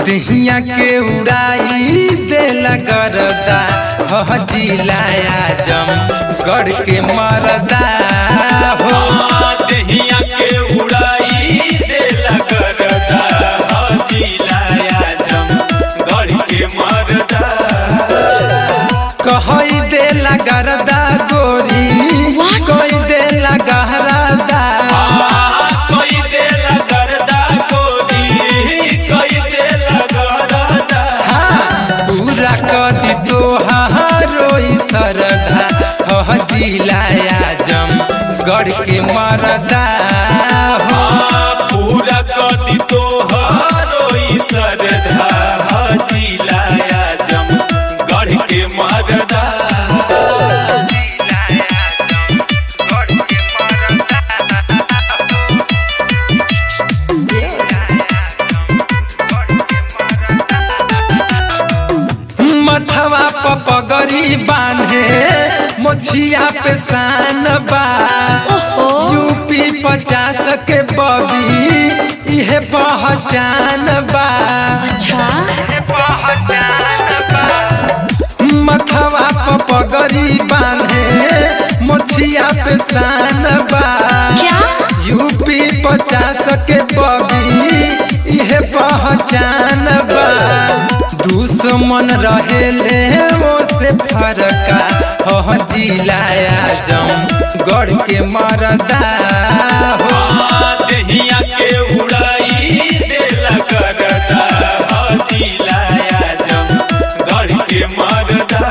दहिया के उड़ाई देला गरदा जिलाया जम गढ़ के मरदा हो। दहिया के उड़ाई देला गरदा जिलाया जम गढ़ के मरदा। कही देला गरदा गोरी कोई देला गहरादा कोई देला गरदा गोरी कोई देला गरदा। पूरा कदी तोहारो सरधा जिलाया जम गढ़ के मरदा हो। पूरा कदी तोहारो सरधा जिलाया जम गढ़ के मरदा। मथवा पगड़ी बांधे मोछिया पे शान बा यूपी 50 के बबी इहे पहचान बा। मथवा पगड़ी बांधे मोछिया पे शान बा यूपी 50 के बबी इहे पहचान बा। दुश्मन रहेले वो से फरका जिलाया जम गढ़ के मरदा हो। दहिया के उड़ाई देला गरदा जिलाया जम गढ़ के मरदा।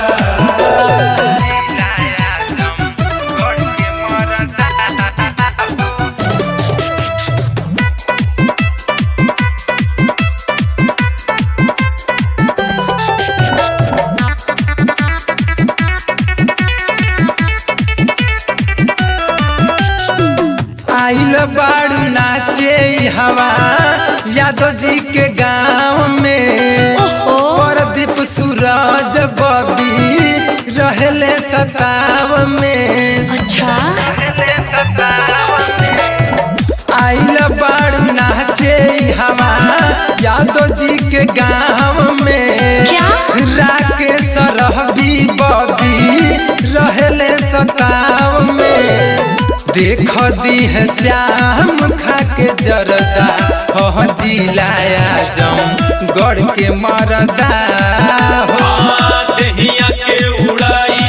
आइल बाड़ू नाचे हवा यादव जी के गाँव में प्रदीप सूरज बबी रहले सताव में। आइल बाड़ू नाचे हवा यादव जी के गाँव में राकेश रहबी बबी रहले सताव में। देख दी है श्याम खा के जरदा जिलाया जम गढ़ के मरदा हो। दहिया के उड़ाई